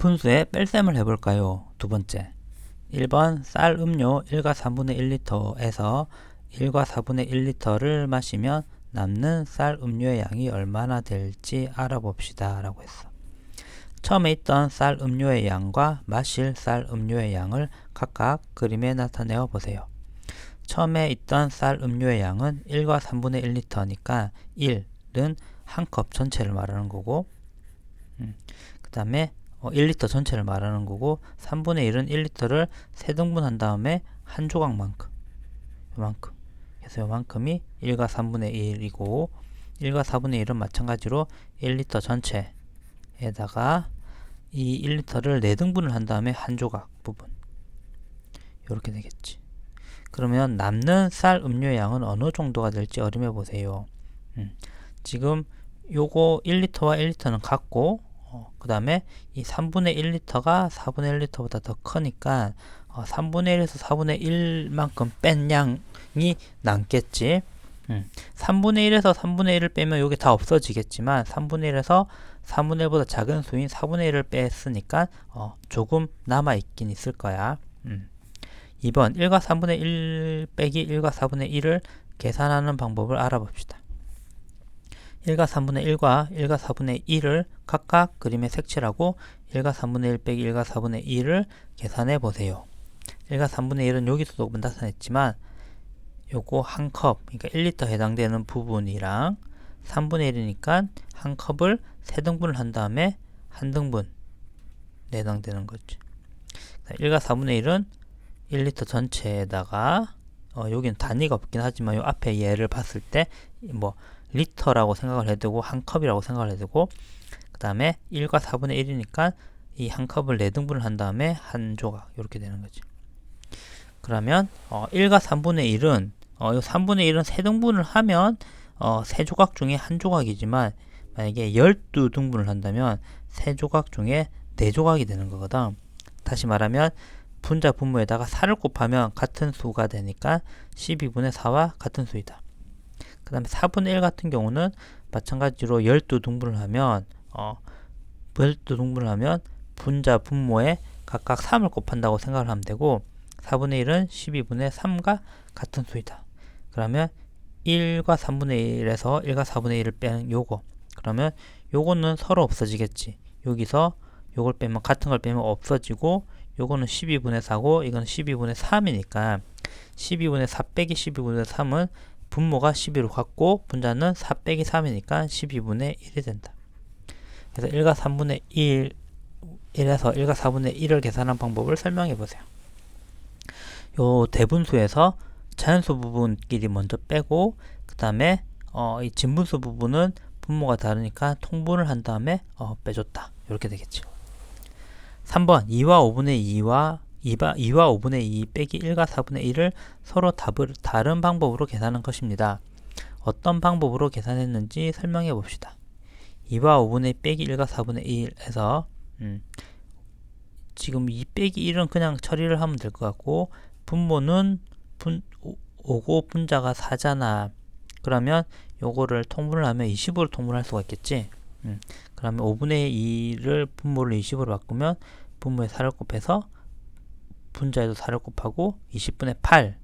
분수의 뺄셈을 해볼까요? 두 번째 1번 쌀 음료 1과 3분의 1리터에서 1과 4분의 1리터를 마시면 남는 쌀 음료의 양이 얼마나 될지 알아봅시다 라고 했어. 처음에 있던 쌀 음료의 양과 마실 쌀 음료의 양을 각각 그림에 나타내어 보세요. 처음에 있던 쌀 음료의 양은 1과 3분의 1리터니까 1은 한 컵 전체를 말하는 거고 그 다음에 1리터 전체를 말하는 거고 3분의 1은 1리터를 세등분 한 다음에 한 조각만큼 요만큼 그래서 요만큼이 1과 3분의 1이고 1과 4분의 1은 마찬가지로 1리터 전체에다가 이 1리터를 4등분을 한 다음에 한 조각 부분 이렇게 되겠지. 그러면 남는 쌀 음료의 양은 어느 정도가 될지 어림해 보세요. 지금 요거 1리터와 1리터는 같고 그 다음에 이 3분의 1리터가 4분의 1리터보다 더 크니까 3분의 1에서 4분의 1만큼 뺀 양이 남겠지. 3분의 1에서 3분의 1을 빼면 이게 다 없어지겠지만 3분의 1에서 3분의 1보다 작은 수인 4분의 1을 뺐으니까 조금 남아있긴 있을 거야. 2번 1과 3분의 1 빼기 1과 4분의 1을 계산하는 방법을 알아봅시다. 1과 3분의 1과 1과 4분의 1을 각각 그림에 색칠하고 1과 3분의 1 빼기 1과 4분의 1을 계산해 보세요. 1과 3분의 1은 여기서도 나타냈지만 요거 한 컵, 그러니까 1리터 해당되는 부분이랑 3분의 1이니까 한 컵을 세등분을 한 다음에 한 등분 해당되는 거지. 1과 4분의 1은 1리터 전체에다가 여기는 단위가 없긴 하지만 요 앞에 얘를 봤을 때 뭐 리터라고 생각을 해도 되고 한 컵이라고 생각을 해도 되고 그 다음에 1과 4분의 1이니까 이 한 컵을 4등분을 한 다음에 한 조각 이렇게 되는 거지. 그러면 1과 3분의 1은 요 3분의 1은 3등분을 하면 3조각 중에 한 조각이지만 만약에 12등분을 한다면 3조각 중에 4조각이 되는 거거든. 다시 말하면 분자 분모에다가 4를 곱하면 같은 수가 되니까 12분의 4와 같은 수이다. 그 다음에 4분의 1 같은 경우는 마찬가지로 12등분을 하면 12등분을 하면 분자 분모에 각각 3을 곱한다고 생각을 하면 되고 4분의 1은 12분의 3과 같은 수이다. 그러면 1과 3분의 1에서 1과 4분의 1을 빼는 요거 그러면 요거는 서로 없어지겠지. 여기서 요걸 빼면 같은 걸 빼면 없어지고 요거는 12분의 4고 이건 12분의 3이니까 12분의 4 빼기 12분의 3은 분모가 12로 같고 분자는 4 빼기 3이니까 12분의 1이 된다. 그래서 1과 3분의 1에서 1과 4분의 1을 계산한 방법을 설명해 보세요. 요 대분수에서 자연수 부분끼리 먼저 빼고 그 다음에 이 진분수 부분은 분모가 다르니까 통분을 한 다음에 빼줬다. 이렇게 되겠죠. 3번 2와 5분의 2와 5분의 2 빼기 1과 4분의 1을 서로 다른 방법으로 계산한 것입니다. 어떤 방법으로 계산했는지 설명해 봅시다. 2와 5분의 2 빼기 1과 4분의 1에서 지금 2 빼기 1은 그냥 처리를 하면 될 것 같고 분모는 5고 분자가 4잖아. 그러면 요거를 통분을 하면 20으로 통분할 수가 있겠지. 그러면 5분의 2를 분모를 20으로 바꾸면 분모에 4를 곱해서 분자에도 4를 곱하고 20분의 8이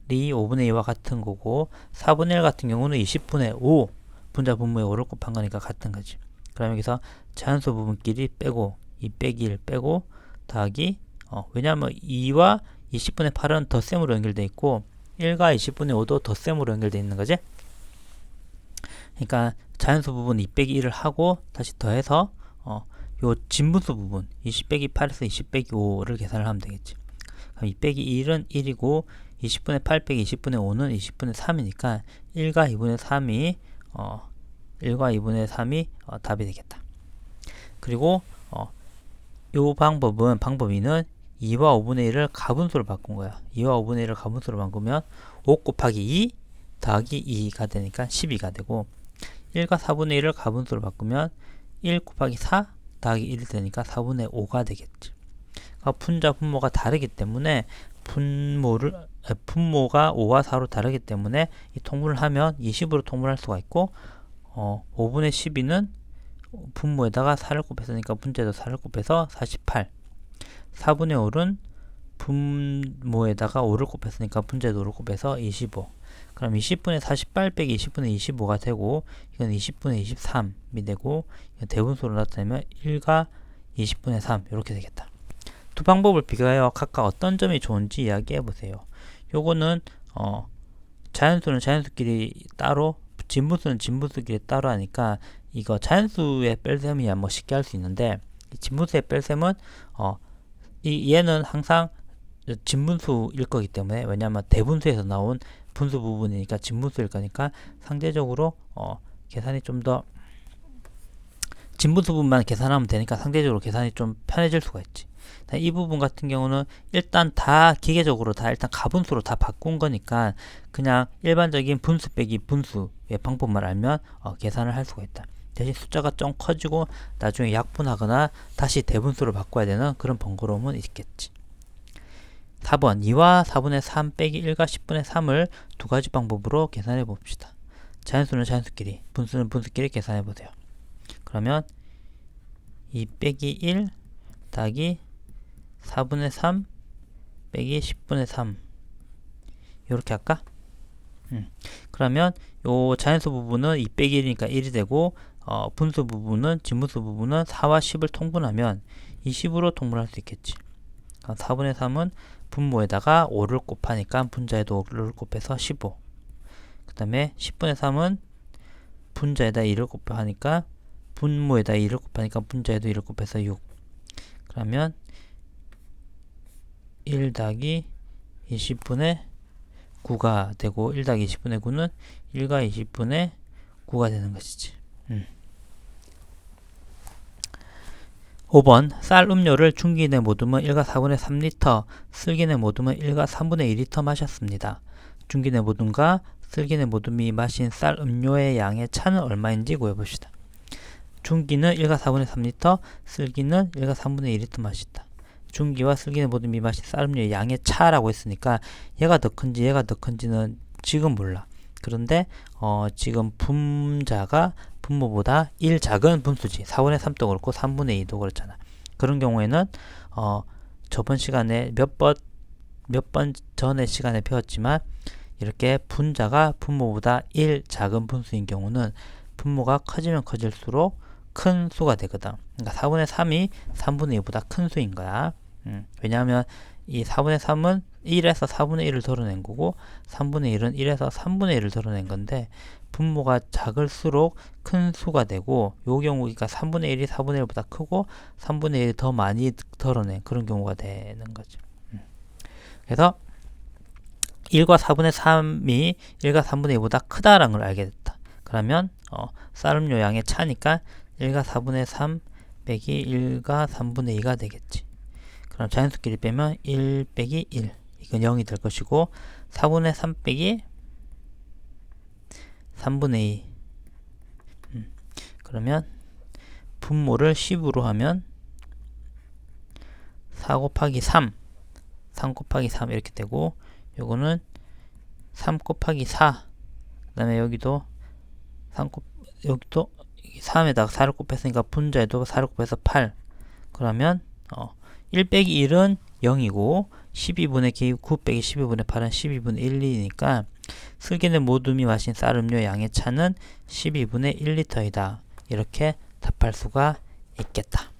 5분의 2와 같은 거고 4분의 1 같은 경우는 20분의 5 분자 분모에 5를 곱한 거니까 같은 거지. 그러면 여기서 자연수 부분끼리 빼고 2 빼기 1 빼고 더하기 왜냐하면 2와 20분의 8은 덧셈으로 연결되어 있고 1과 20분의 5도 덧셈으로 연결되어 있는 거지. 그러니까 자연수 부분 2 빼기 1을 하고 다시 더해서 요 진분수 부분 20 빼기 8에서 20 빼기 5를 계산을 하면 되겠지. 그럼 2 빼기 1은 1이고 20분의 8 빼기 20분의 5는 20분의 3이니까 1과 2분의 3이 1과 2분의 3이 답이 되겠다. 그리고 요 방법 2는 2와 5분의 1을 가분수로 바꾼 거야. 2와 5분의 1을 가분수로 바꾸면 5 곱하기 2 더하기 2가 되니까 12가 되고 1과 4분의 1을 가분수로 바꾸면 1 곱하기 4 더하기 1이 되니까 4분의 5가 되겠지. 그러니까 분자 분모가 다르기 때문에 분모가 5와 4로 다르기 때문에 이 통분을 하면 20으로 통분할 수가 있고 5분의 12는 분모에다가 4를 곱했으니까 분자에도 4를 곱해서 48. 4분의 5는 분모에다가 5를 곱했으니까 분자에도 5를 곱해서 25. 그럼 20분의 48 빼기 20분의 25가 되고, 이건 20분의 23이 되고, 이건 대분수로 나타내면 1과 20분의 3 이렇게 되겠다. 두 방법을 비교하여 각각 어떤 점이 좋은지 이야기해 보세요. 요거는 자연수는 자연수끼리 따로, 진분수는 진분수끼리 따로 하니까 이거 자연수의 뺄셈이야 뭐 쉽게 할 수 있는데, 이 진분수의 뺄셈은 얘는 항상 진분수일 거기 때문에, 왜냐하면 대분수에서 나온 분수 부분이니까 진분수일 거니까 상대적으로 계산이 좀 더, 진분수 부분만 계산하면 되니까 상대적으로 계산이 좀 편해질 수가 있지. 이 부분 같은 경우는 일단 다 기계적으로 다 일단 가분수로 다 바꾼 거니까 그냥 일반적인 분수 빼기 분수의 방법만 알면 계산을 할 수가 있다. 대신 숫자가 좀 커지고 나중에 약분하거나 다시 대분수로 바꿔야 되는 그런 번거로움은 있겠지. 4번 2와 4분의 3 빼기 1과 10분의 3을 두 가지 방법으로 계산해 봅시다. 자연수는 자연수끼리, 분수는 분수끼리 계산해 보세요. 그러면 2 빼기 1 더하기 4분의 3 빼기 10분의 3 이렇게 할까? 그러면 요 자연수 부분은 2 빼기 1이니까 1이 되고, 분수 부분은, 진분수 부분은 4와 10을 통분하면 20으로 통분할 수 있겠지. 4분의 3은 분모에다가 5를 곱하니까 분자에도 5를 곱해서 15. 그 다음에 10분의 3은 분자에다 2를 곱하니까 분모에다 2를 곱하니까 분자에도 2를 곱해서 6. 그러면 1 더하기 20분의 9가 되고, 1 더하기 20분의 9는 1과 20분의 9가 되는 것이지. 5번 쌀 음료를 중기내 모듬은 1과 4분의 3리터, 슬기내 모듬은 1과 3분의 2리터 마셨습니다. 중기내 모듬과 슬기내 모듬이 마신 쌀 음료의 양의 차는 얼마인지 구해봅시다. 중기는 1과 4분의 3리터, 슬기는 1과 3분의 2리터 마셨다. 중기와 슬기내 모듬이 마신 쌀 음료의 양의 차라고 했으니까 얘가 더 큰지 얘가 더 큰지는 지금 몰라. 그런데 지금 분자가 분모보다 1 작은 분수지. 4분의 3도 그렇고 3분의 2도 그렇잖아. 그런 경우에는 저번 시간에 몇 번 전에 시간에 배웠지만, 이렇게 분자가 분모보다 1 작은 분수인 경우는 분모가 커지면 커질수록 큰 수가 되거든. 그러니까 4분의 3이 3분의 2보다 큰 수인 거야. 왜냐하면 이 4분의 3은 1에서 4분의 1을 덜어낸 거고, 3분의 1은 1에서 3분의 1을 덜어낸 건데, 분모가 작을수록 큰 수가 되고, 요 경우 그러니까 3분의 1이 4분의 1보다 크고 3분의 1이 더 많이 덜어낸 그런 경우가 되는 거죠. 그래서 1과 4분의 3이 1과 3분의 2보다 크다라는 걸 알게 됐다. 그러면 쌀 음료 양의 차니까 1과 4분의 3 빼기 1과 3분의 2가 되겠지. 그럼 자연수끼리 빼면 1 빼기 1, 이건 0이 될 것이고, 4분의 3 빼기 3분의 2, 그러면 분모를 10으로 하면 4 곱하기 3 곱하기 3 이렇게 되고, 요거는 3 곱하기 4, 그 다음에 여기도 3에다가 4를 곱했으니까 분자에도 4를 곱해서 8. 그러면 1 빼기 1은 0이고 12분의 9 빼기 12분의 8은 12분의 1이니까 슬기내 모둠이 마신 쌀 음료 양의 차는 12분의 1리터이다. 이렇게 답할 수가 있겠다.